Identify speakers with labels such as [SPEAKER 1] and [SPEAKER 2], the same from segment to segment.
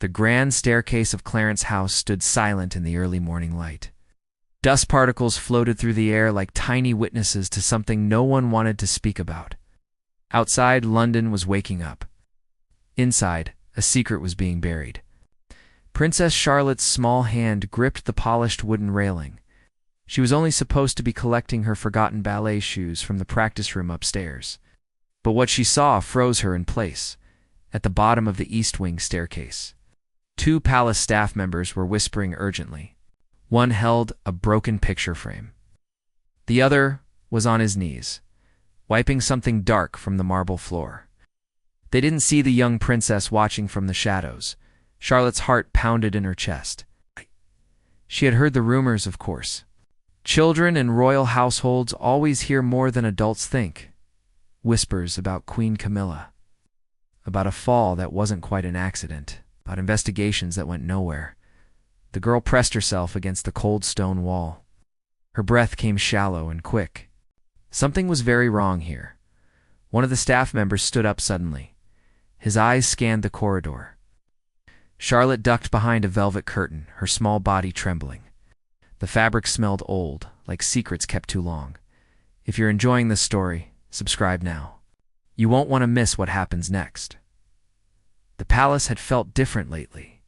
[SPEAKER 1] The grand staircase of Clarence's house stood silent in the early morning light. Dust particles floated through the air like tiny witnesses to something no one wanted to speak about. Outside, London was waking up. Inside, a secret was being buried. Princess Charlotte's small hand gripped the polished wooden railing. She was only supposed to be collecting her forgotten ballet shoes from the practice room upstairs. But what she saw froze her in place. At the bottom of the East Wing staircase, 2 palace staff members were whispering urgently. One held a broken picture frame. The other was on his knees, wiping something dark from the marble floor. They didn't see the young princess watching from the shadows. Charlotte's heart pounded in her chest. She had heard the rumors, of course. Children in royal households always hear more than adults think. Whispers about Queen Camilla, about a fall that wasn't quite an accident, about investigations that went nowhere. The girl pressed herself against the cold stone wall. Her breath came shallow and quick. Something was very wrong here. One of the staff members stood up suddenly. His eyes scanned the corridor. Charlotte ducked behind a velvet curtain, her small body trembling. The fabric smelled old, like secrets kept too long. If you're enjoying this story, subscribe now. You won't want to miss what happens next. The palace had felt different lately.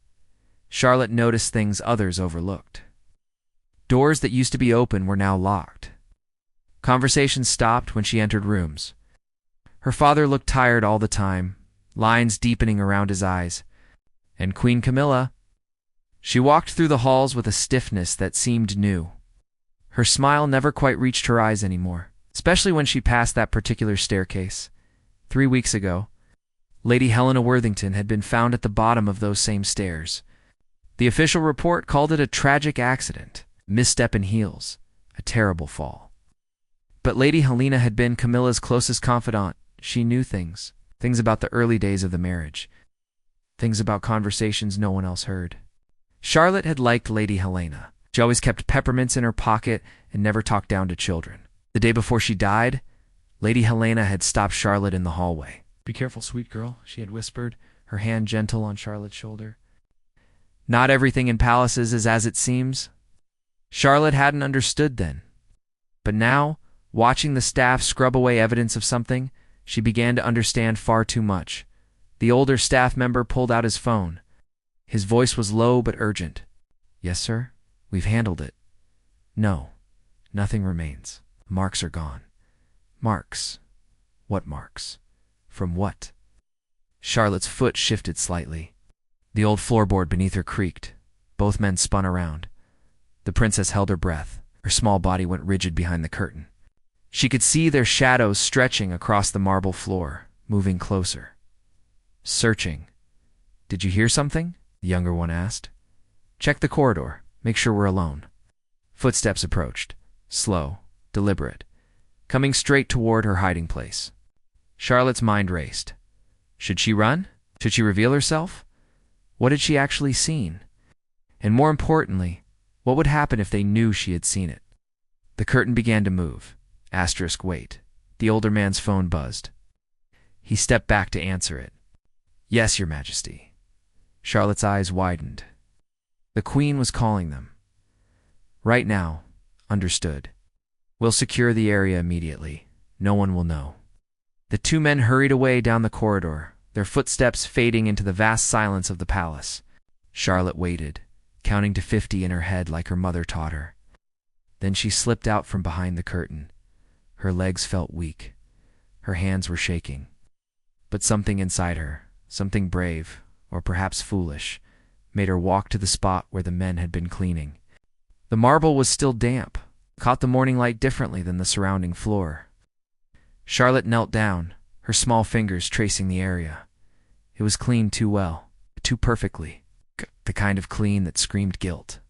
[SPEAKER 1] Charlotte noticed things others overlooked. Doors that used to be open were now locked. Conversations stopped when she entered rooms. Her father looked tired all the time, lines deepening around his eyes. And Queen Camilla? She walked through the halls with a stiffness that seemed new. Her smile never quite reached her eyes anymore, especially when she passed that particular staircase. 3 weeks ago, Lady Helena Worthington had been found at the bottom of those same stairs. The official report called it a tragic accident, misstep in heels, a terrible fall. But Lady Helena had been Camilla's closest confidant. She knew things about the early days of the marriage, things about conversations no one else heard. Charlotte had liked Lady Helena. She always kept peppermints in her pocket and never talked down to children. The day before she died, Lady Helena had stopped Charlotte in the hallway. "Be careful, sweet girl," she had whispered, her hand gentle on Charlotte's shoulder. Not everything in palaces is as it seems. Charlotte hadn't understood then. But now, watching the staff scrub away evidence of something, she began to understand far too much. The older staff member pulled out his phone. His voice was low but urgent. "Yes, sir? We've handled it." "No, nothing remains. Marks are gone." "Marks? What marks? From what?" Charlotte's foot shifted slightly. The old floorboard beneath her creaked. Both men spun around. The princess held her breath. Her small body went rigid behind the curtain. She could see their shadows stretching across the marble floor, moving closer. Searching. "Did you hear something?" the younger one asked. "Check the corridor. Make sure we're alone." Footsteps approached, slow, deliberate, coming straight toward her hiding place. Charlotte's mind raced. Should she run? Should she reveal herself? What had she actually seen? And more importantly, what would happen if they knew she had seen it? The curtain began to move. Wait. The older man's phone buzzed. He stepped back to answer it. "Yes, Your Majesty." Charlotte's eyes widened. The Queen was calling them. "Right now. Understood. We'll secure the area immediately. No one will know." The 2 men hurried away down the corridor, their footsteps fading into the vast silence of the palace. Charlotte waited, counting to 50 in her head like her mother taught her. Then she slipped out from behind the curtain. Her legs felt weak. Her hands were shaking. But something inside her, something brave, or perhaps foolish, made her walk to the spot where the men had been cleaning. The marble was still damp, caught the morning light differently than the surrounding floor. Charlotte knelt down, her small fingers tracing the area. It was cleaned too well, too perfectly, the kind of clean that screamed guilt.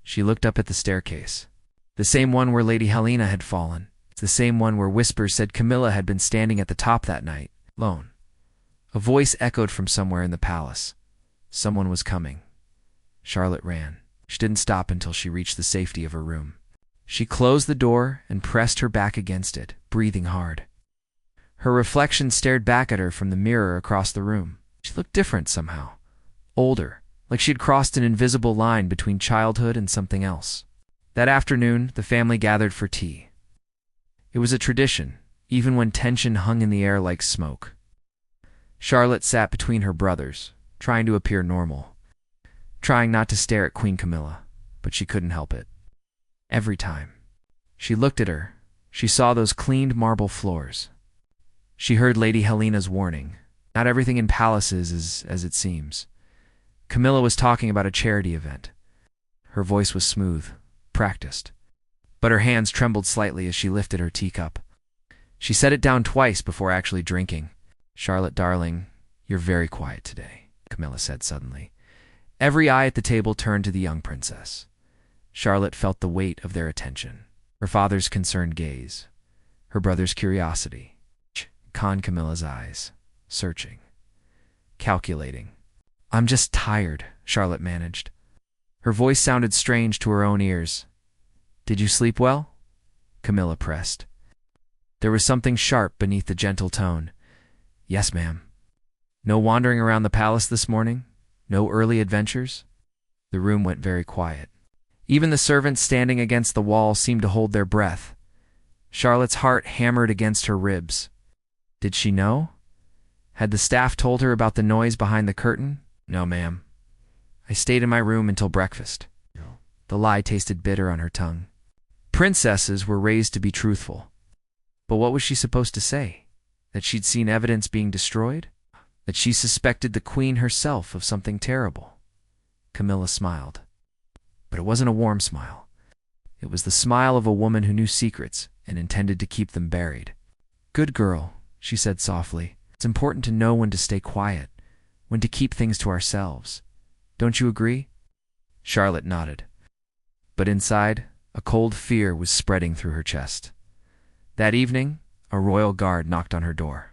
[SPEAKER 1] She looked up at the staircase. The same one where Lady Helena had fallen. The same one where whispers said Camilla had been standing at the top that night, alone. A voice echoed from somewhere in the palace. Someone was coming. Charlotte ran. She didn't stop until she reached the safety of her room. She closed the door and pressed her back against it, breathing hard. Her reflection stared back at her from the mirror across the room. She looked different somehow. older, like she had crossed an invisible line between childhood and something else. That afternoon, the family gathered for tea. It was a tradition, even when tension hung in the air like smoke. Charlotte sat between her brothers, trying to appear normal, trying not to stare at Queen Camilla, but she couldn't help it. Every time she looked at her, she saw those cleaned marble floors. She heard Lady Helena's warning. Not everything in palaces is as it seems. Camilla was talking about a charity event. Her voice was smooth, practiced, but her hands trembled slightly as she lifted her teacup. She set it down twice before actually drinking. "Charlotte, darling, you're very quiet today," Camilla said suddenly. Every eye at the table turned to the young princess. Charlotte felt the weight of their attention. Her father's concerned gaze, her brother's curiosity, Camilla's eyes, searching, calculating. "I'm just tired," Charlotte managed. Her voice sounded strange to her own ears. "Did you sleep well?" Camilla pressed. There was something sharp beneath the gentle tone. "Yes, ma'am." "No wandering around the palace this morning? No early adventures?" The room went very quiet. Even the servants standing against the wall seemed to hold their breath. Charlotte's heart hammered against her ribs. Did she know? Had the staff told her about the noise behind the curtain? "No, ma'am. I stayed in my room until breakfast." The lie tasted bitter on her tongue. Princesses were raised to be truthful. But what was she supposed to say? That she'd seen evidence being destroyed? That she suspected the queen herself of something terrible? Camilla smiled. But it wasn't a warm smile. It was the smile of a woman who knew secrets and intended to keep them buried. "Good girl," she said softly. "It's important to know when to stay quiet, when to keep things to ourselves. Don't you agree?" Charlotte nodded. But inside, a cold fear was spreading through her chest. That evening, a royal guard knocked on her door.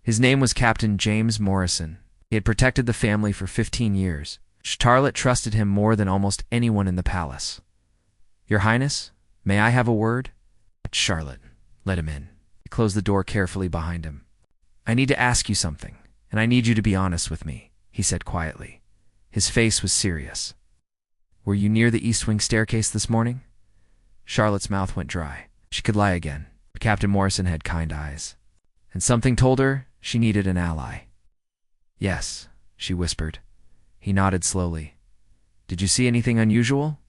[SPEAKER 1] His name was Captain James Morrison. He had protected the family for 15 years. Charlotte trusted him more than almost anyone in the palace. "Your Highness, may I have a word?" "Charlotte, let him in." He closed the door carefully behind him. "I need to ask you something, and I need you to be honest with me," he said quietly. His face was serious. "Were you near the East Wing staircase this morning?" Charlotte's mouth went dry. She could lie again, but Captain Morrison had kind eyes. And something told her she needed an ally. "Yes," she whispered. He nodded slowly. "Did you see anything unusual?"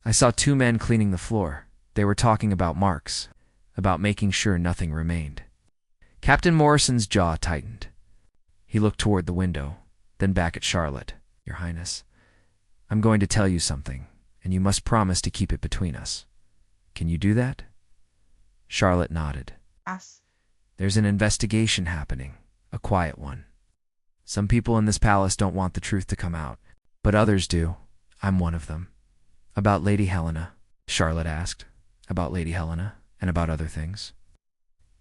[SPEAKER 1] "I saw 2 men cleaning the floor. They were talking about marks, about making sure nothing remained." Captain Morrison's jaw tightened. He looked toward the window, then back at Charlotte. "Your Highness, I'm going to tell you something, and you must promise to keep it between us. Can you do that?" Charlotte nodded.
[SPEAKER 2] Yes.
[SPEAKER 1] "There's an investigation happening, a quiet one. Some people in this palace don't want the truth to come out, but others do. I'm one of them." "About Lady Helena?" Charlotte asked. "About Lady Helena, and about other things.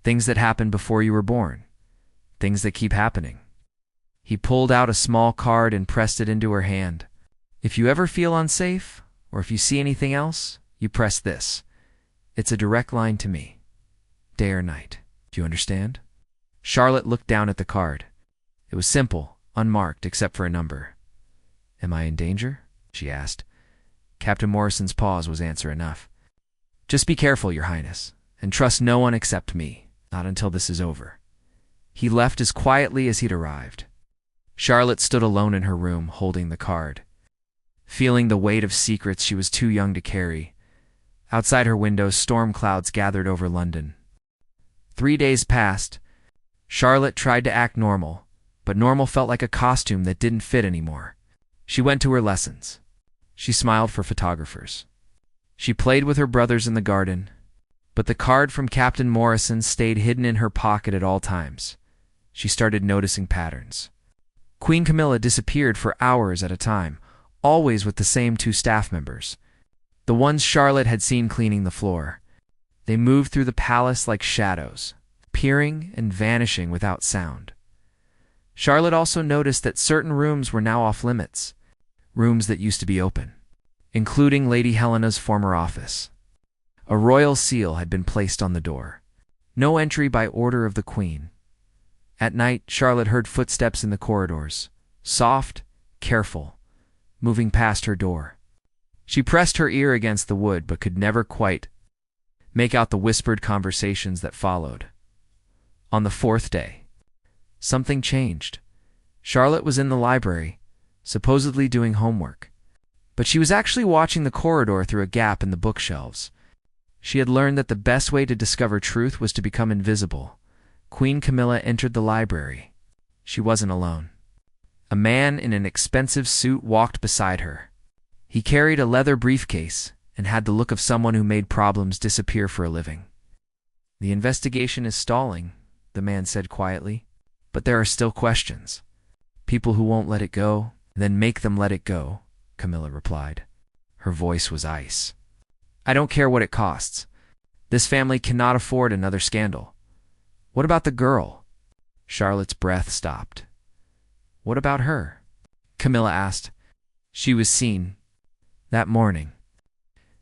[SPEAKER 1] Things that happened before you were born. Things that keep happening." He pulled out a small card and pressed it into her hand. "If you ever feel unsafe, or if you see anything else, you press this. It's a direct line to me, day or night. Do you understand?" Charlotte looked down at the card. It was simple, unmarked except for a number. "Am I in danger?" she asked. Captain Morrison's pause was answer enough. "Just be careful, Your Highness, and trust no one except me, not until this is over." He left as quietly as he'd arrived. Charlotte stood alone in her room, holding the card, feeling the weight of secrets she was too young to carry. Outside her window, storm clouds gathered over London. 3 days passed. Charlotte tried to act normal, but normal felt like a costume that didn't fit anymore. She went to her lessons. She smiled for photographers. She played with her brothers in the garden, but the card from Captain Morrison stayed hidden in her pocket at all times. She started noticing patterns. Queen Camilla disappeared for hours at a time, always with the same 2 staff members, the ones Charlotte had seen cleaning the floor. They moved through the palace like shadows, appearing and vanishing without sound. Charlotte also noticed that certain rooms were now off limits, rooms that used to be open, including Lady Helena's former office. A royal seal had been placed on the door. No entry by order of the Queen. At night, Charlotte heard footsteps in the corridors, soft, careful, moving past her door. She pressed her ear against the wood but could never quite make out the whispered conversations that followed. On the fourth day, something changed. Charlotte was in the library, supposedly doing homework, but she was actually watching the corridor through a gap in the bookshelves. She had learned that the best way to discover truth was to become invisible. Queen Camilla entered the library. She wasn't alone. A man in an expensive suit walked beside her. He carried a leather briefcase and had the look of someone who made problems disappear for a living. "The investigation is stalling," the man said quietly, "but there are still questions. People who won't let it go, then make them let it go," Camilla replied. Her voice was ice. "I don't care what it costs. This family cannot afford another scandal." "What about the girl?" Charlotte's breath stopped. "What about her?" Camilla asked. "She was seen that morning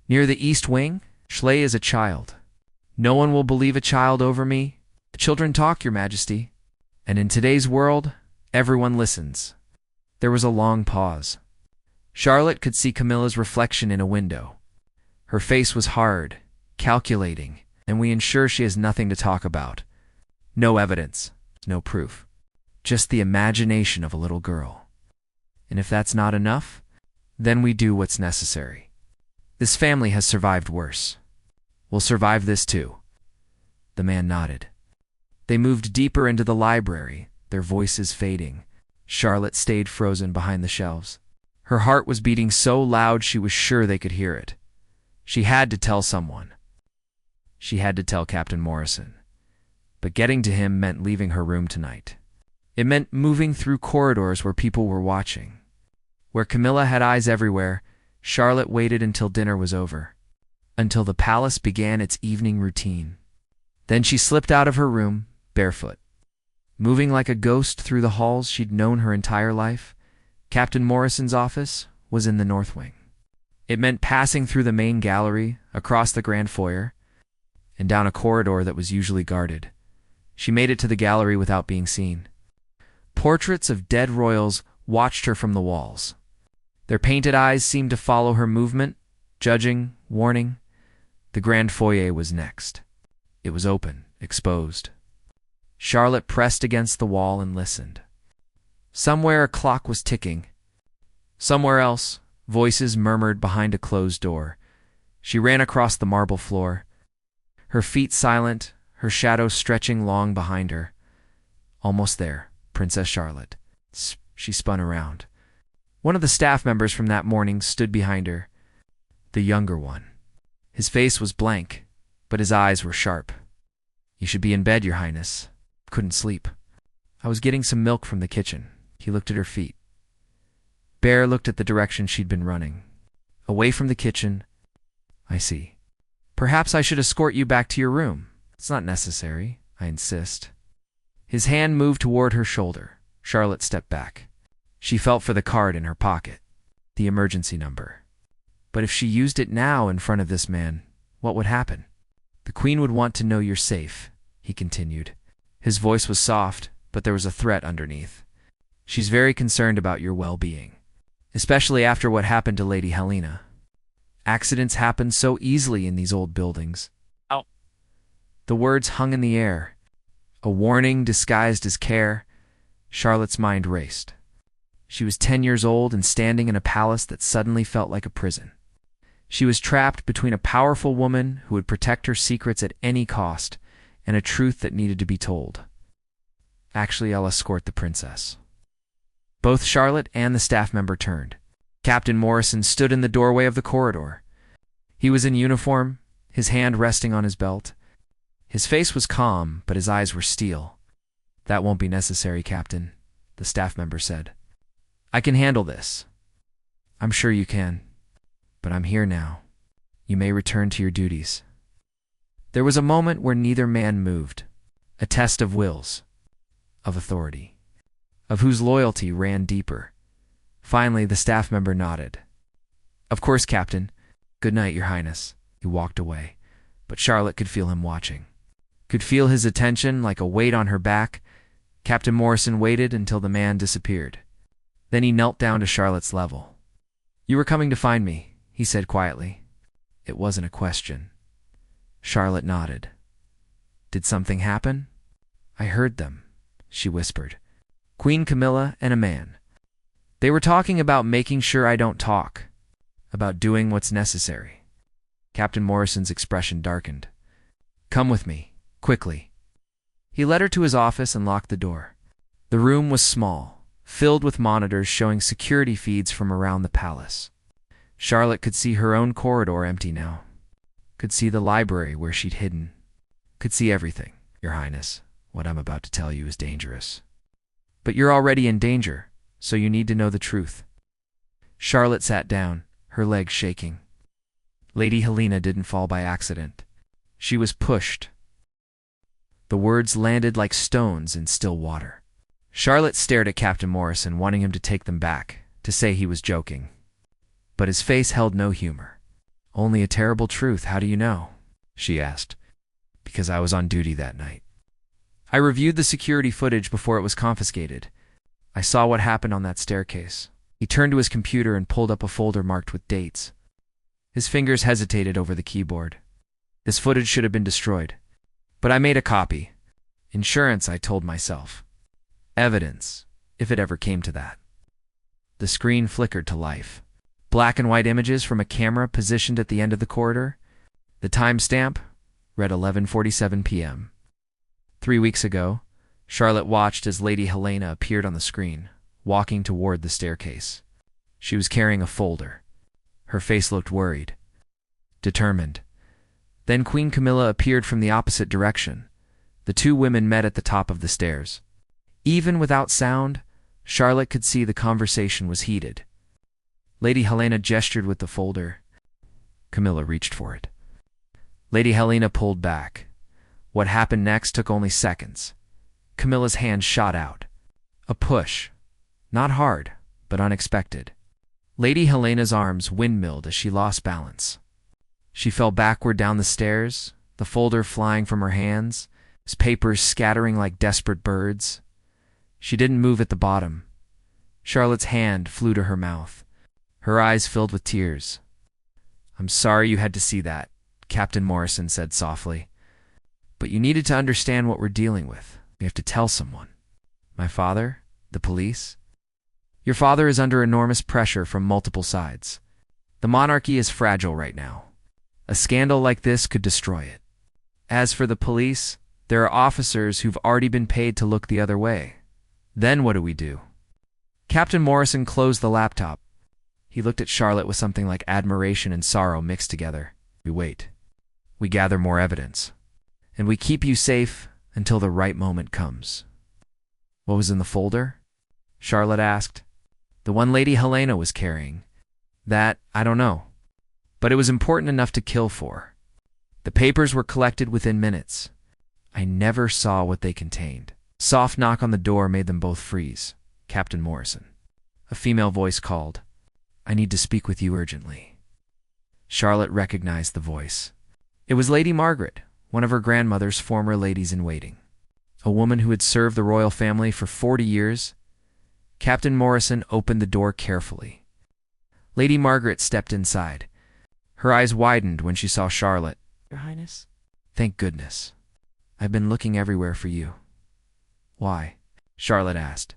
[SPEAKER 1] near the East Wing. Schley is a child. No one will believe a child over me. The children talk, Your Majesty. And in today's world, everyone listens." There was a long pause. Charlotte could see Camilla's reflection in a window. Her face was hard, calculating, and we ensure she has nothing to talk about. No evidence, no proof. Just the imagination of a little girl. And if that's not enough, then we do what's necessary. This family has survived worse. We'll survive this too. The man nodded. They moved deeper into the library, their voices fading. Charlotte stayed frozen behind the shelves. Her heart was beating so loud she was sure they could hear it. She had to tell someone. She had to tell Captain Morrison. But getting to him meant leaving her room tonight. It meant moving through corridors where people were watching. Where Camilla had eyes everywhere, Charlotte waited until dinner was over, until the palace began its evening routine. Then she slipped out of her room, barefoot. Moving like a ghost through the halls she'd known her entire life, Captain Morrison's office was in the North Wing. It meant passing through the main gallery, across the grand foyer, and down a corridor that was usually guarded. She made it to the gallery without being seen. Portraits of dead royals watched her from the walls. Their painted eyes seemed to follow her movement, judging, warning. The grand foyer was next. It was open, exposed. Charlotte pressed against the wall and listened. Somewhere a clock was ticking. Somewhere else, voices murmured behind a closed door. She ran across the marble floor, her feet silent, her shadow stretching long behind her. Almost there, Princess Charlotte. She spun around. One of the staff members from that morning stood behind her, the younger one. His face was blank, but his eyes were sharp. "You should be in bed, Your Highness." "Couldn't sleep. I was getting some milk from the kitchen." He looked at her feet. Bear looked at the direction she'd been running. Away from the kitchen. "I see. Perhaps I should escort you back to your room." "It's not necessary. I insist." His hand moved toward her shoulder. Charlotte stepped back. She felt for the card in her pocket, the emergency number. But if she used it now in front of this man, what would happen? "The Queen would want to know you're safe," he continued. His voice was soft, but there was a threat underneath. "She's very concerned about your well-being, especially after what happened to Lady Helena. Accidents happen so easily in these old buildings." "Oh." The words hung in the air, a warning disguised as care. Charlotte's mind raced. She was 10 years old and standing in a palace that suddenly felt like a prison. She was trapped between a powerful woman who would protect her secrets at any cost and a truth that needed to be told. "Actually, I'll escort the princess." Both Charlotte and the staff member turned. Captain Morrison stood in the doorway of the corridor. He was in uniform, his hand resting on his belt. His face was calm, but his eyes were steel. "That won't be necessary, Captain," the staff member said. "I can handle this." "I'm sure you can. But I'm here now. You may return to your duties." There was a moment where neither man moved, a test of wills, of authority, of whose loyalty ran deeper. Finally, the staff member nodded. "Of course, Captain. Good night, Your Highness." He walked away, but Charlotte could feel him watching. Could feel his attention like a weight on her back. Captain Morrison waited until the man disappeared. Then he knelt down to Charlotte's level. "You were coming to find me," he said quietly. It wasn't a question. Charlotte nodded. "Did something happen?" "I heard them," she whispered. "Queen Camilla and a man. They were talking about making sure I don't talk, about doing what's necessary." Captain Morrison's expression darkened. "Come with me, quickly." He led her to his office and locked the door. The room was small, filled with monitors showing security feeds from around the palace. Charlotte could see her own corridor empty now, could see the library where she'd hidden, could see everything. "Your Highness, what I'm about to tell you is dangerous. But you're already in danger, so you need to know the truth." Charlotte sat down, her legs shaking. Lady Helena didn't fall by accident. She was pushed. The words landed like stones in still water. Charlotte stared at Captain Morrison, wanting him to take them back, to say he was joking. But his face held no humor. "Only a terrible truth, how do you know?" she asked. "Because I was on duty that night. I reviewed the security footage before it was confiscated. I saw what happened on that staircase." He turned to his computer and pulled up a folder marked with dates. His fingers hesitated over the keyboard. "This footage should have been destroyed. But I made a copy. Insurance, I told myself. Evidence, if it ever came to that." The screen flickered to life. Black and white images from a camera positioned at the end of the corridor. The timestamp read 11:47 p.m. 3 weeks ago, Charlotte watched as Lady Helena appeared on the screen, walking toward the staircase. She was carrying a folder. Her face looked worried, determined. Then Queen Camilla appeared from the opposite direction. The two women met at the top of the stairs. Even without sound, Charlotte could see the conversation was heated. Lady Helena gestured with the folder. Camilla reached for it. Lady Helena pulled back. What happened next took only seconds. Camilla's hand shot out. A push. Not hard, but unexpected. Lady Helena's arms windmilled as she lost balance. She fell backward down the stairs, the folder flying from her hands, its papers scattering like desperate birds. She didn't move at the bottom. Charlotte's hand flew to her mouth. Her eyes filled with tears. "I'm sorry you had to see that," Captain Morrison said softly. "But you needed to understand what we're dealing with. We have to tell someone." "My father? The police?" "Your father is under enormous pressure from multiple sides. The monarchy is fragile right now. A scandal like this could destroy it. As for the police, there are officers who've already been paid to look the other way. Then what do we do?" Captain Morrison closed the laptop. He looked at Charlotte with something like admiration and sorrow mixed together. "We wait. We gather more evidence. And we keep you safe until the right moment comes." "What was in the folder?" Charlotte asked. "The one Lady Helena was carrying. That, I don't know. But it was important enough to kill for. The papers were collected within minutes. I never saw what they contained." A soft knock on the door made them both freeze. Captain Morrison. A female voice called, "I need to speak with you urgently." Charlotte recognized the voice. It was Lady Margaret, one of her grandmother's former ladies-in-waiting. A woman who had served the royal family for 40 years. Captain Morrison opened the door carefully. Lady Margaret stepped inside. Her eyes widened when she saw Charlotte.
[SPEAKER 2] "Your Highness?"
[SPEAKER 1] "Thank goodness. I've been looking everywhere for you." "Why?" Charlotte asked.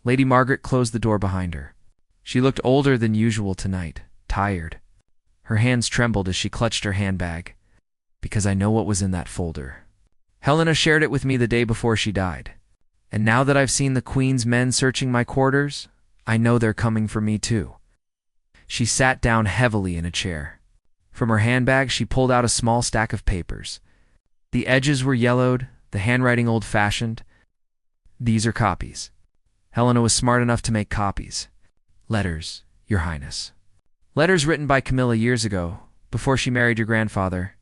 [SPEAKER 1] Lady Margaret closed the door behind her. She looked older than usual tonight, tired. Her hands trembled as she clutched her handbag. "Because I know what was in that folder. Helena shared it with me the day before she died. And now that I've seen the Queen's men searching my quarters, I know they're coming for me too." She sat down heavily in a chair. From her handbag, she pulled out a small stack of papers. The edges were yellowed, the handwriting old-fashioned. "These are copies. Helena was smart enough to make copies. Letters, Your Highness. Letters written by Camilla years ago, before she married your grandfather.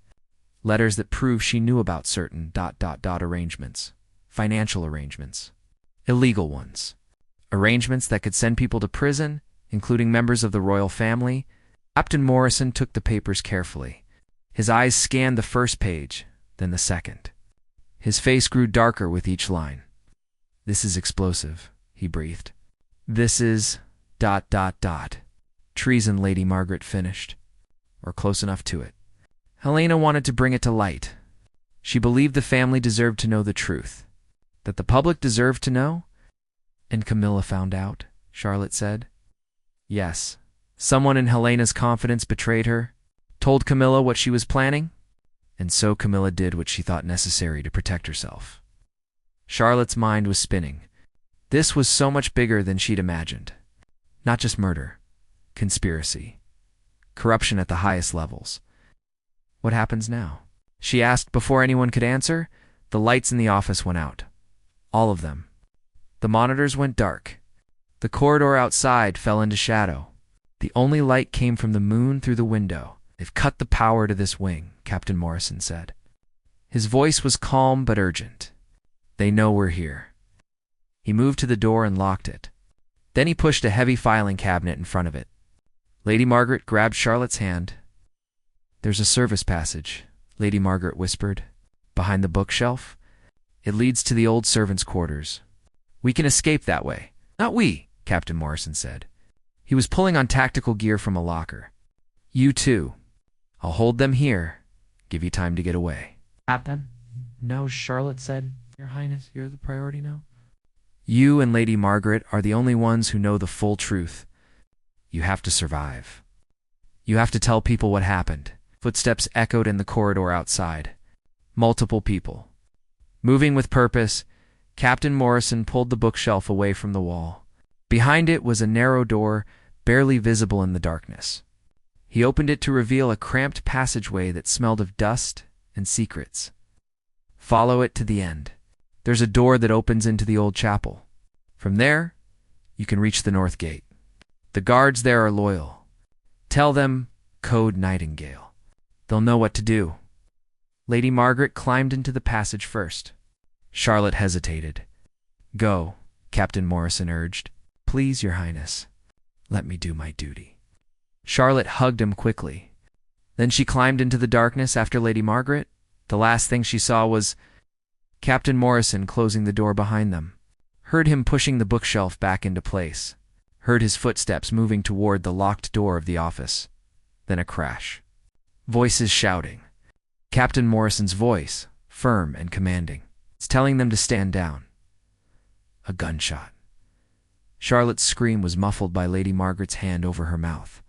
[SPEAKER 1] Letters that prove she knew about certain ... arrangements. Financial arrangements. Illegal ones. Arrangements that could send people to prison, including members of the royal family." Captain Morrison took the papers carefully. His eyes scanned the first page, then the second. His face grew darker with each line. "This is explosive," he breathed. This is ... treason, Lady Margaret finished, or close enough to it. Helena wanted to bring it to light. She believed the family deserved to know the truth, that the public deserved to know. And Camilla found out, Charlotte said. Yes, someone in Helena's confidence betrayed her, told Camilla what she was planning, and so Camilla did what she thought necessary to protect herself. Charlotte's mind was spinning. This was so much bigger than she'd imagined. Not just murder, conspiracy, corruption at the highest levels. What happens now? She asked before anyone could answer. The lights in the office went out. All of them. The monitors went dark. The corridor outside fell into shadow. The only light came from the moon through the window. They've cut the power to this wing, Captain Morrison said. His voice was calm but urgent. They know we're here. He moved to the door and locked it. Then he pushed a heavy filing cabinet in front of it. Lady Margaret grabbed Charlotte's hand. There's a service passage, Lady Margaret whispered, behind the bookshelf. It leads to the old servants' quarters. We can escape that way. Not we, Captain Morrison said. He was pulling on tactical gear from a locker. You too. I'll hold them here, give you time to get away. Captain? No, Charlotte said. Your Highness, you're the priority now. You and Lady Margaret are the only ones who know the full truth. You have to survive. You have to tell people what happened. Footsteps echoed in the corridor outside. Multiple people. Moving with purpose, Captain Morrison pulled the bookshelf away from the wall. Behind it was a narrow door, barely visible in the darkness. He opened it to reveal a cramped passageway that smelled of dust and secrets. Follow it to the end. There's a door that opens into the old chapel. From there, you can reach the north gate. The guards there are loyal. Tell them, Code Nightingale. They'll know what to do. Lady Margaret climbed into the passage first. Charlotte hesitated. Go, Captain Morrison urged. Please, Your Highness. Let me do my duty. Charlotte hugged him quickly. Then she climbed into the darkness after Lady Margaret. The last thing she saw was Captain Morrison closing the door behind them. Heard him pushing the bookshelf back into place. Heard his footsteps moving toward the locked door of the office. Then a crash. Voices shouting. Captain Morrison's voice, firm and commanding. It's telling them to stand down. A gunshot. Charlotte's scream was muffled by Lady Margaret's hand over her mouth.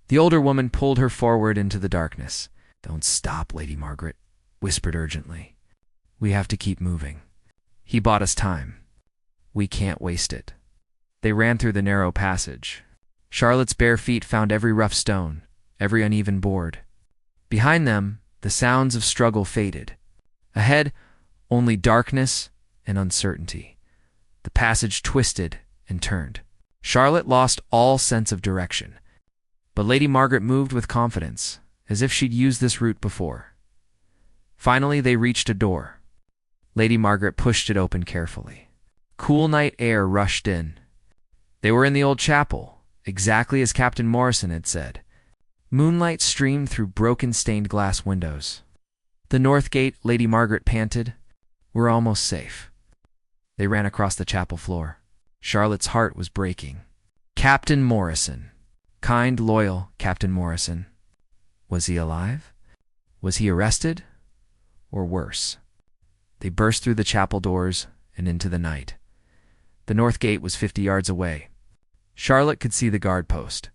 [SPEAKER 1] The older woman pulled her forward into the darkness. Don't stop, Lady Margaret, whispered urgently. We have to keep moving. He bought us time. We can't waste it. They ran through the narrow passage. Charlotte's bare feet found every rough stone, every uneven board. Behind them, the sounds of struggle faded. Ahead, only darkness and uncertainty. The passage twisted and turned. Charlotte lost all sense of direction. But Lady Margaret moved with confidence, as if she'd used this route before. Finally, they reached a door. Lady Margaret pushed it open carefully. Cool night air rushed in. They were in the old chapel, exactly as Captain Morrison had said. Moonlight streamed through broken stained glass windows. The north gate, Lady Margaret panted. We're almost safe. They ran across the chapel floor. Charlotte's heart was breaking. Captain Morrison. Kind, loyal Captain Morrison. Was he alive? Was he arrested? Or worse? They burst through the chapel doors and into the night. The north gate was 50 yards away. Charlotte could see the guard post,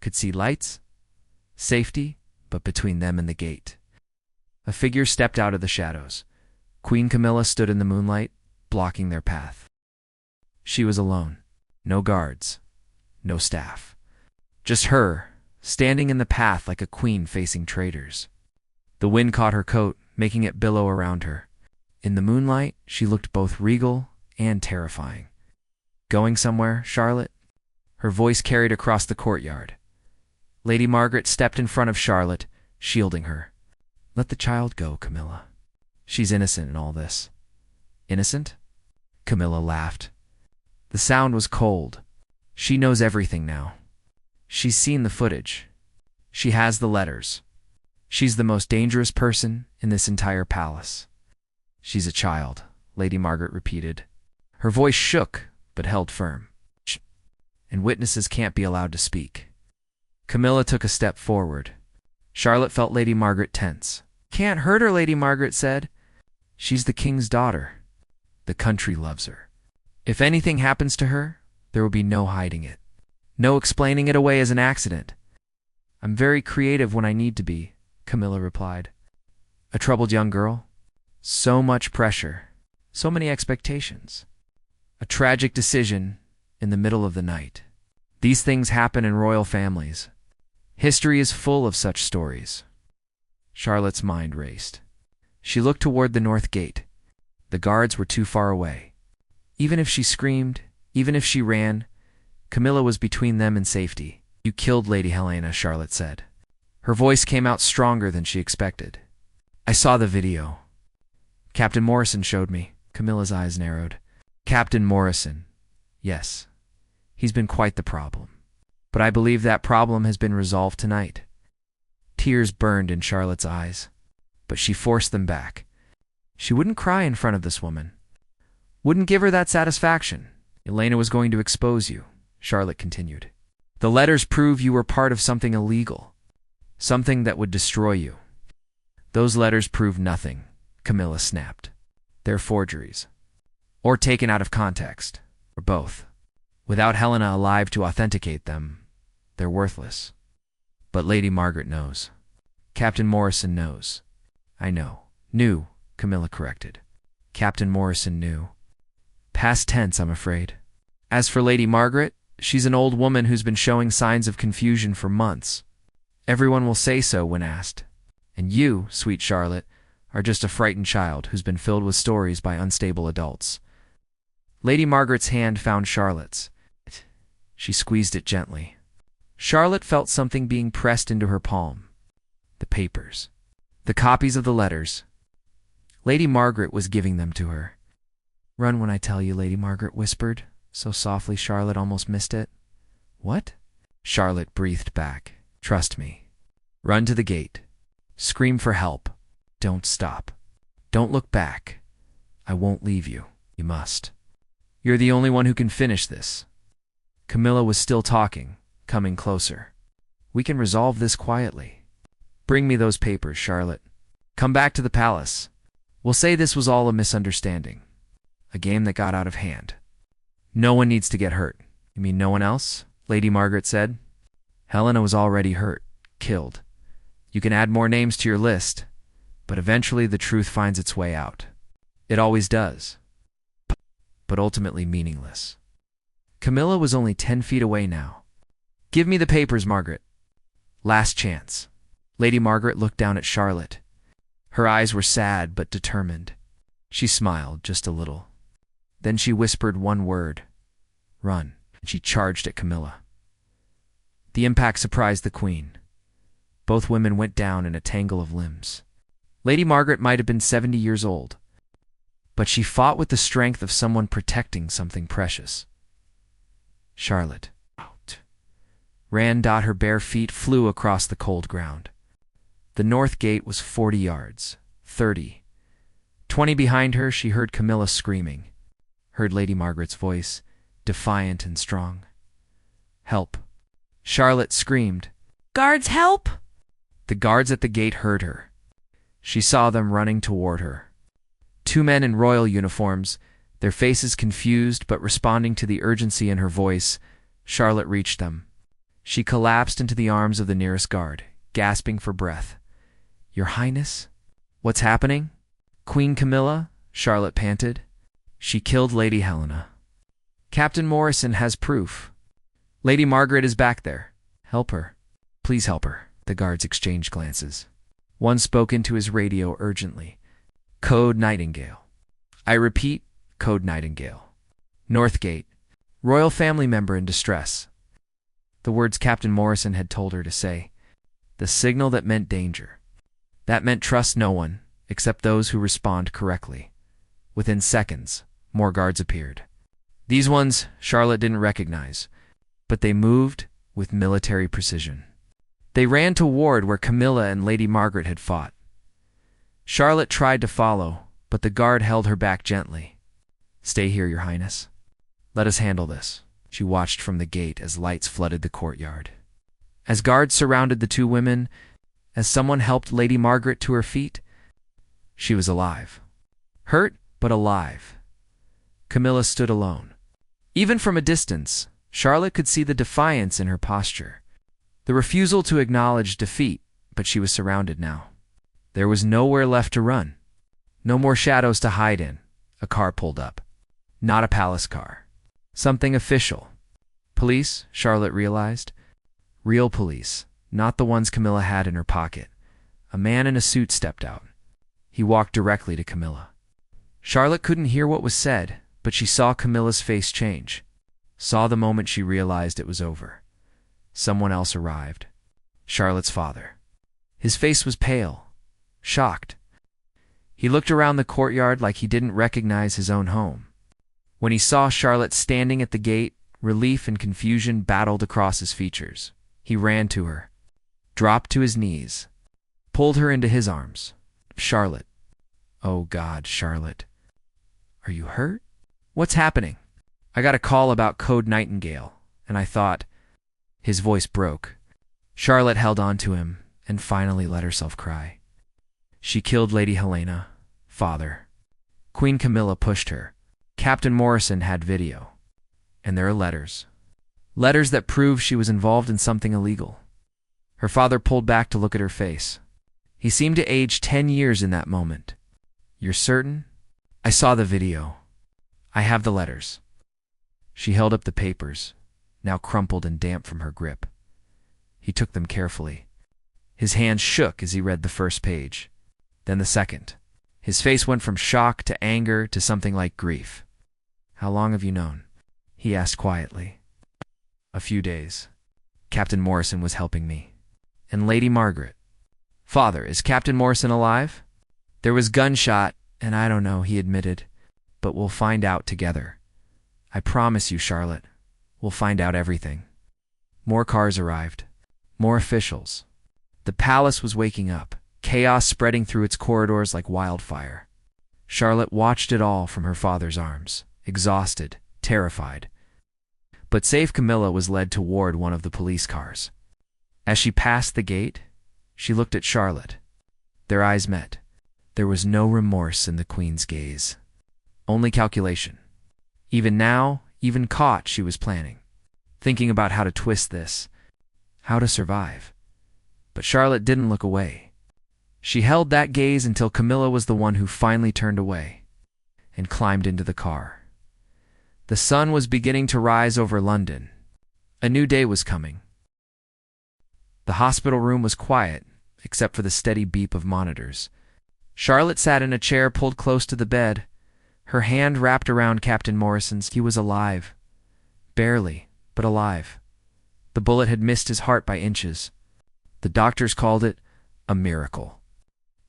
[SPEAKER 1] could see lights, safety, but between them and the gate. A figure stepped out of the shadows. Queen Camilla stood in the moonlight, blocking their path. She was alone. No guards. No staff. Just her, standing in the path like a queen facing traitors. The wind caught her coat, making it billow around her. In the moonlight, she looked both regal and terrifying. Going somewhere, Charlotte? Her voice carried across the courtyard. Lady Margaret stepped in front of Charlotte, shielding her. Let the child go, Camilla. She's innocent in all this. Innocent? Camilla laughed. The sound was cold. She knows everything now. She's seen the footage. She has the letters. She's the most dangerous person in this entire palace. She's a child, Lady Margaret repeated. Her voice shook, but held firm. and witnesses can't be allowed to speak. Camilla took a step forward. Charlotte felt Lady Margaret tense. Can't hurt her, Lady Margaret said. She's the king's daughter. The country loves her. If anything happens to her, there will be no hiding it. No explaining it away as an accident. I'm very creative when I need to be, Camilla replied. A troubled young girl? So much pressure. So many expectations. A tragic decision in the middle of the night. These things happen in royal families. History is full of such stories. Charlotte's mind raced. She looked toward the north gate. The guards were too far away. Even if she screamed, even if she ran, Camilla was between them and safety. You killed Lady Helena, Charlotte said. Her voice came out stronger than she expected. I saw the video. Captain Morrison showed me. Camilla's eyes narrowed. Captain Morrison. Yes. He's been quite the problem. But I believe that problem has been resolved tonight. Tears burned in Charlotte's eyes, but she forced them back. She wouldn't cry in front of this woman. Wouldn't give her that satisfaction. Elena was going to expose you, Charlotte continued. The letters prove you were part of something illegal, something that would destroy you. Those letters prove nothing, Camilla snapped. They're forgeries. Or taken out of context, or both. Without Helena alive to authenticate them, they're worthless. But Lady Margaret knows. Captain Morrison knows. I know. Knew, Camilla corrected. Captain Morrison knew. Past tense, I'm afraid. As for Lady Margaret, she's an old woman who's been showing signs of confusion for months. Everyone will say so when asked. And you, sweet Charlotte, are just a frightened child who's been filled with stories by unstable adults. Lady Margaret's hand found Charlotte's. She squeezed it gently. Charlotte felt something being pressed into her palm. The papers. The copies of the letters. Lady Margaret was giving them to her. Run when I tell you, Lady Margaret whispered, so softly Charlotte almost missed it. What? Charlotte breathed back. Trust me. Run to the gate. Scream for help. Don't stop. Don't look back. I won't leave you. You must. You're the only one who can finish this. Camilla was still talking, coming closer. We can resolve this quietly. Bring me those papers, Charlotte. Come back to the palace. We'll say this was all a misunderstanding. A game that got out of hand. No one needs to get hurt. You mean no one else? Lady Margaret said. Helena was already hurt, killed. You can add more names to your list, but eventually the truth finds its way out. It always does. But ultimately meaningless. Camilla was only 10 feet away now. Give me the papers, Margaret. Last chance. Lady Margaret looked down at Charlotte. Her eyes were sad but determined. She smiled just a little. Then she whispered one word. Run. And she charged at Camilla. The impact surprised the queen. Both women went down in a tangle of limbs. Lady Margaret might have been 70 years old, but she fought with the strength of someone protecting something precious. Charlotte. Out. Ran. Her bare feet flew across the cold ground. The north gate was 40 yards. 30. 20 behind her, she heard Camilla screaming. Heard Lady Margaret's voice, defiant and strong. Help. Charlotte screamed. Guards, help! The guards at the gate heard her. She saw them running toward her. 2 men in royal uniforms, their faces confused but responding to the urgency in her voice. Charlotte reached them. She collapsed into the arms of the nearest guard, gasping for breath. Your Highness? What's happening? Queen Camilla? Charlotte panted. She killed Lady Helena. Captain Morrison has proof. Lady Margaret is back there. Help her. Please help her. The guards exchanged glances. One spoke into his radio urgently. Code Nightingale. I repeat, Code Nightingale. Northgate. Royal family member in distress. The words Captain Morrison had told her to say. The signal that meant danger. That meant trust no one, except those who respond correctly. Within seconds, more guards appeared. These ones Charlotte didn't recognize, but they moved with military precision. They ran toward where Camilla and Lady Margaret had fought. Charlotte tried to follow, but the guard held her back gently. Stay here, Your Highness. Let us handle this. She watched from the gate as lights flooded the courtyard. As guards surrounded the two women, as someone helped Lady Margaret to her feet, she was alive. Hurt, but alive. Camilla stood alone. Even from a distance, Charlotte could see the defiance in her posture, the refusal to acknowledge defeat, but she was surrounded now. There was nowhere left to run. No more shadows to hide in. A car pulled up. Not a palace car. Something official. Police, Charlotte realized. Real police, not the ones Camilla had in her pocket. A man in a suit stepped out. He walked directly to Camilla. Charlotte couldn't hear what was said, but she saw Camilla's face change. Saw the moment she realized it was over. Someone else arrived. Charlotte's father. His face was pale, shocked. He looked around the courtyard like he didn't recognize his own home. When he saw Charlotte standing at the gate, relief and confusion battled across his features. He ran to her, dropped to his knees, pulled her into his arms. Charlotte. Oh God, Charlotte. Are you hurt? What's happening? I got a call about Code Nightingale, and I thought... His voice broke. Charlotte held on to him and finally let herself cry. She killed Lady Helena, father. Queen Camilla pushed her. Captain Morrison had video. And there are letters. Letters that prove she was involved in something illegal. Her father pulled back to look at her face. He seemed to age 10 years in that moment. You're certain? I saw the video. I have the letters. She held up the papers, now crumpled and damp from her grip. He took them carefully. His hand shook as he read the first page, then the second. His face went from shock to anger to something like grief. How long have you known? He asked quietly. A few days. Captain Morrison was helping me. And Lady Margaret. Father, is Captain Morrison alive? There was gunshot, and I don't know, he admitted. But we'll find out together. I promise you, Charlotte. We'll find out everything. More cars arrived. More officials. The palace was waking up, chaos spreading through its corridors like wildfire. Charlotte watched it all from her father's arms, exhausted, terrified. But safe Camilla was led toward one of the police cars. As she passed the gate, she looked at Charlotte. Their eyes met. There was no remorse in the Queen's gaze. Only calculation. Even now, even caught, she was planning. Thinking about how to twist this. How to survive. But Charlotte didn't look away. She held that gaze until Camilla was the one who finally turned away and climbed into the car. The sun was beginning to rise over London. A new day was coming. The hospital room was quiet, except for the steady beep of monitors. Charlotte sat in a chair pulled close to the bed, her hand wrapped around Captain Morrison's. He was alive. Barely, but alive. The bullet had missed his heart by inches. The doctors called it a miracle.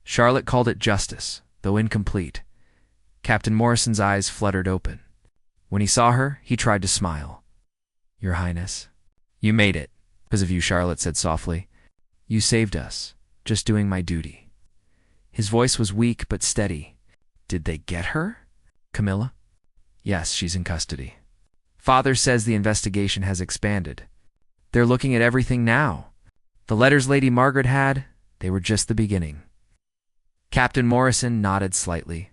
[SPEAKER 1] Charlotte called it justice, though incomplete. Captain Morrison's eyes fluttered open. When he saw her, he tried to smile. Your Highness. You made it. Because of you, Charlotte said softly. You saved us. Just doing my duty. His voice was weak but steady. Did they get her? Camilla? Yes, she's in custody. Father says the investigation has expanded. They're looking at everything now. The letters Lady Margaret had, they were just the beginning. Captain Morrison nodded slightly.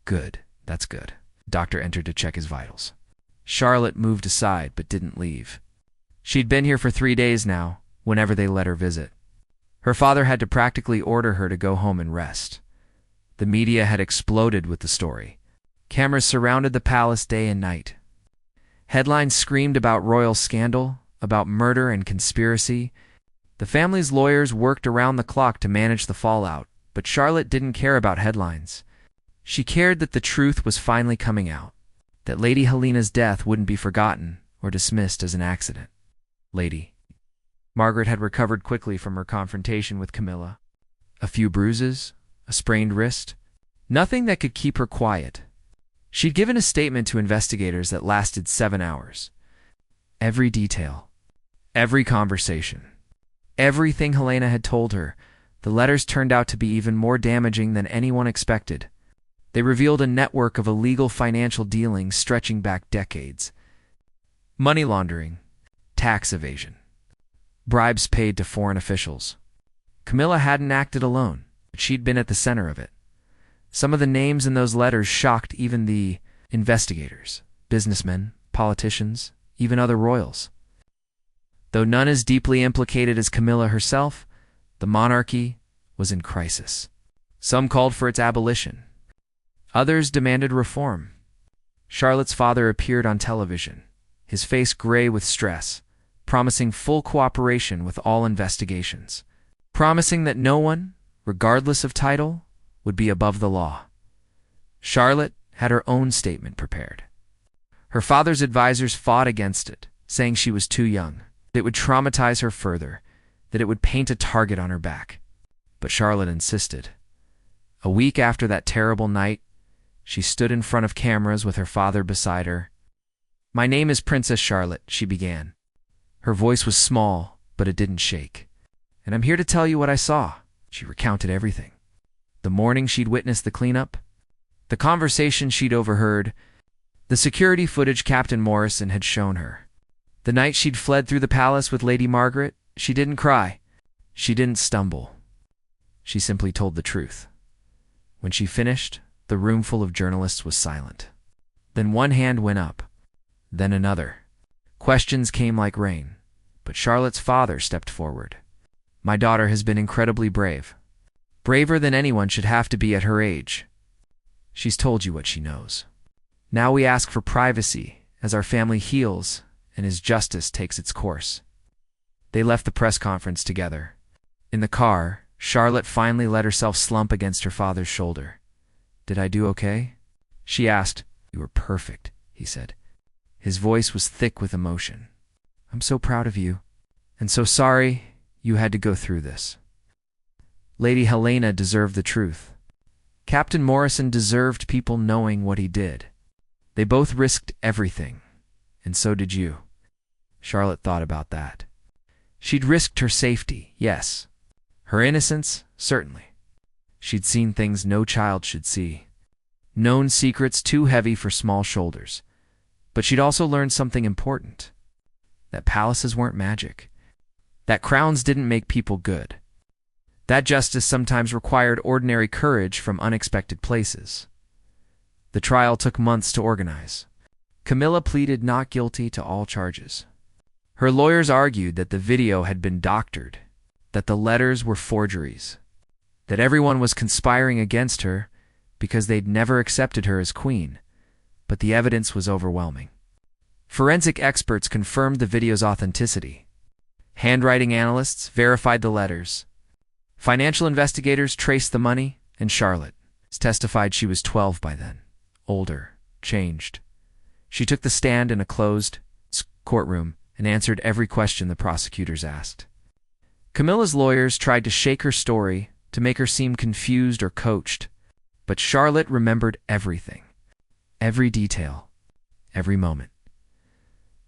[SPEAKER 1] Good, that's good. Doctor entered to check his vitals. Charlotte moved aside but didn't leave. She'd been here for 3 days now, whenever they let her visit. Her father had to practically order her to go home and rest. The media had exploded with the story. Cameras surrounded the palace day and night. Headlines screamed about royal scandal, about murder and conspiracy. The family's lawyers worked around the clock to manage the fallout, but Charlotte didn't care about headlines. She cared that the truth was finally coming out, that Lady Helena's death wouldn't be forgotten or dismissed as an accident. Lady Margaret had recovered quickly from her confrontation with Camilla. A few bruises, a sprained wrist, nothing that could keep her quiet. She'd given a statement to investigators that lasted 7 hours. Every detail, every conversation, everything Helena had told her, the letters turned out to be even more damaging than anyone expected. They revealed a network of illegal financial dealings stretching back decades. money laundering, tax evasion, bribes paid to foreign officials. Camilla hadn't acted alone, but she'd been at the center of it. Some of the names in those letters shocked even the investigators, businessmen, politicians, even other royals. Though none as deeply implicated as Camilla herself, the monarchy was in crisis. Some called for its abolition. Others demanded reform. Charlotte's father appeared on television, his face gray with stress, promising full cooperation with all investigations, promising that no one, regardless of title, would be above the law. Charlotte had her own statement prepared. Her father's advisors fought against it, saying she was too young, that it would traumatize her further, that it would paint a target on her back. But Charlotte insisted. A week after that terrible night, she stood in front of cameras with her father beside her. "My name is Princess Charlotte," she began. Her voice was small, but it didn't shake. "And I'm here to tell you what I saw." She recounted everything. The morning she'd witnessed the cleanup, the conversation she'd overheard, the security footage Captain Morrison had shown her. The night she'd fled through the palace with Lady Margaret, she didn't cry. She didn't stumble. She simply told the truth. When she finished, the room full of journalists was silent. Then one hand went up, then another. Questions came like rain, but Charlotte's father stepped forward. "My daughter has been incredibly brave. Braver than anyone should have to be at her age. She's told you what she knows. Now we ask for privacy as our family heals and as justice takes its course." They left the press conference together. In the car, Charlotte finally let herself slump against her father's shoulder. "Did I do okay?" she asked. "You were perfect," he said. His voice was thick with emotion. "I'm so proud of you, and so sorry you had to go through this." Lady Helena deserved the truth. Captain Morrison deserved people knowing what he did. They both risked everything, and so did you. Charlotte thought about that. She'd risked her safety, yes. Her innocence, certainly. She'd seen things no child should see. Known secrets too heavy for small shoulders. But she'd also learned something important. That palaces weren't magic. That crowns didn't make people good. That justice sometimes required ordinary courage from unexpected places. The trial took months to organize. Camilla pleaded not guilty to all charges. Her lawyers argued that the video had been doctored, that the letters were forgeries, that everyone was conspiring against her because they'd never accepted her as queen, but the evidence was overwhelming. Forensic experts confirmed the video's authenticity. Handwriting analysts verified the letters. Financial investigators traced the money, and Charlotte testified she was 12 by then, older, changed. She took the stand in a closed courtroom and answered every question the prosecutors asked. Camilla's lawyers tried to shake her story to make her seem confused or coached, but Charlotte remembered everything, every detail, every moment.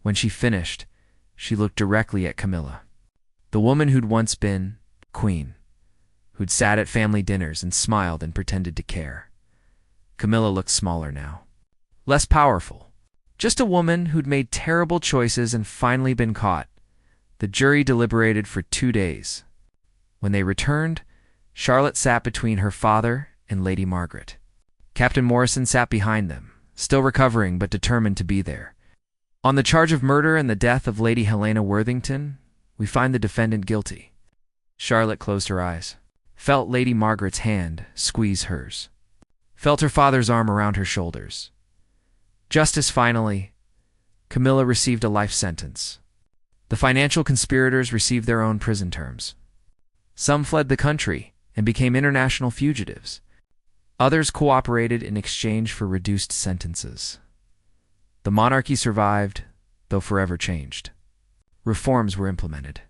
[SPEAKER 1] When she finished, she looked directly at Camilla, the woman who'd once been queen, who'd sat at family dinners and smiled and pretended to care. Camilla looked smaller now, less powerful. Just a woman who'd made terrible choices and finally been caught. The jury deliberated for 2 days. When they returned, Charlotte sat between her father and Lady Margaret. Captain Morrison sat behind them, still recovering but determined to be there. On the charge of murder and the death of Lady Helena Worthington, we find the defendant guilty. Charlotte closed her eyes, felt Lady Margaret's hand squeeze hers, felt her father's arm around her shoulders. Justice finally. Camilla received a life sentence. The financial conspirators received their own prison terms. Some fled the country and became international fugitives. Others cooperated in exchange for reduced sentences. The monarchy survived, though forever changed. Reforms were implemented.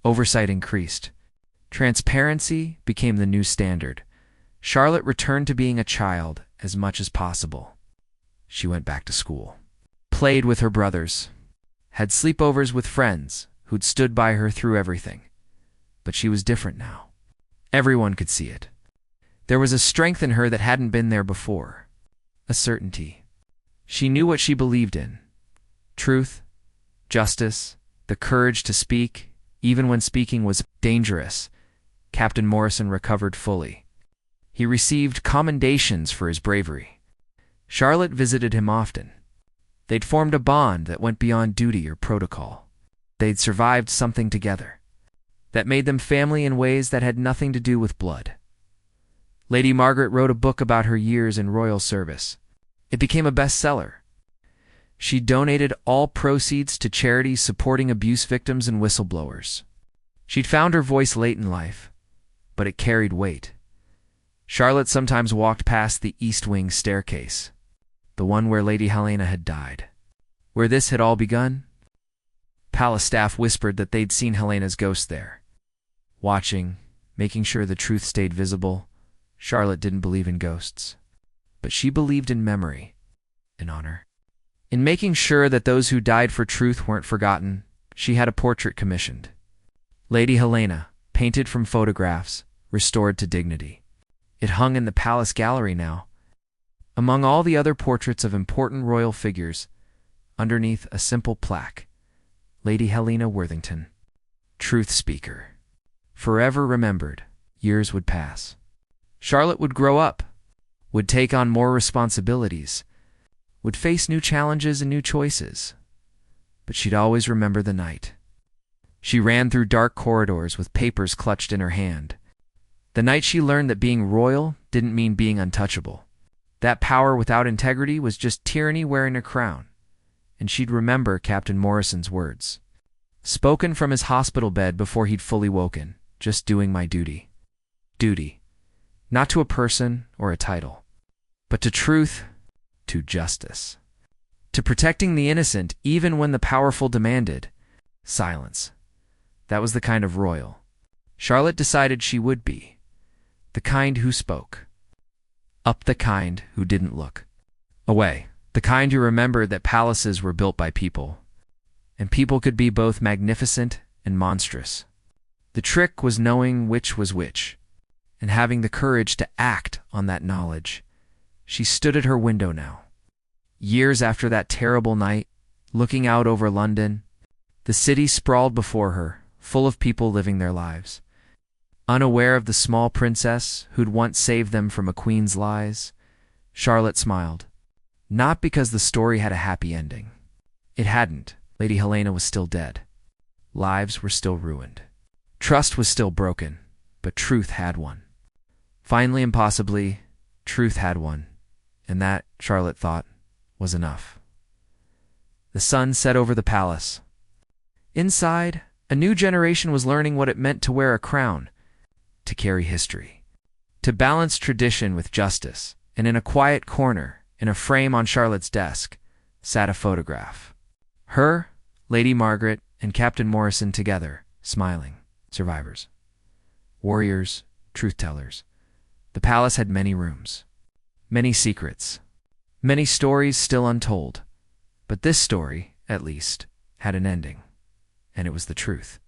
[SPEAKER 1] Oversight increased. Transparency became the new standard. Charlotte returned to being a child as much as possible. She went back to school, played with her brothers, had sleepovers with friends who'd stood by her through everything. But she was different now. Everyone could see it. There was a strength in her that hadn't been there before, a certainty. She knew what she believed in: truth, justice, the courage to speak, even when speaking was dangerous, Captain Morrison recovered fully. He received commendations for his bravery. Charlotte visited him often. They'd formed a bond that went beyond duty or protocol. They'd survived something together that made them family in ways that had nothing to do with blood. Lady Margaret wrote a book about her years in royal service. It became a bestseller. She donated all proceeds to charities supporting abuse victims and whistleblowers. She'd found her voice late in life, but it carried weight. Charlotte sometimes walked past the East Wing staircase, the one where Lady Helena had died. Where this had all begun? Palace staff whispered that they'd seen Helena's ghost there. Watching, making sure the truth stayed visible, Charlotte didn't believe in ghosts. But she believed in memory, in honor. In making sure that those who died for truth weren't forgotten, she had a portrait commissioned. Lady Helena, painted from photographs, restored to dignity. It hung in the palace gallery now. Among all the other portraits of important royal figures, underneath a simple plaque, Lady Helena Worthington, truth speaker. Forever remembered. Years would pass. Charlotte would grow up, would take on more responsibilities, would face new challenges and new choices. But she'd always remember the night. She ran through dark corridors with papers clutched in her hand. The night she learned that being royal didn't mean being untouchable. That power without integrity was just tyranny wearing a crown. And she'd remember Captain Morrison's words, spoken from his hospital bed before he'd fully woken, just doing my duty. Duty. Not to a person or a title, but to truth, to justice. To protecting the innocent even when the powerful demanded silence. That was the kind of royal Charlotte decided she would be. The kind who spoke. Up the kind who didn't look away. The kind who remembered that palaces were built by people, and people could be both magnificent and monstrous. The trick was knowing which was which, and having the courage to act on that knowledge. She stood at her window now. Years after that terrible night, looking out over London, the city sprawled before her, full of people living their lives. Unaware of the small princess who'd once saved them from a queen's lies, Charlotte smiled. Not because the story had a happy ending. It hadn't. Lady Helena was still dead. Lives were still ruined. Trust was still broken, but truth had won. Finally and possibly, truth had won, and that, Charlotte thought, was enough. The sun set over the palace. Inside, a new generation was learning what it meant to wear a crown, to carry history, to balance tradition with justice, and in a quiet corner, in a frame on Charlotte's desk, sat a photograph. Her, Lady Margaret, and Captain Morrison together, smiling. Survivors. Warriors, truth-tellers. The palace had many rooms, many secrets, many stories still untold. But this story, at least, had an ending, and it was the truth.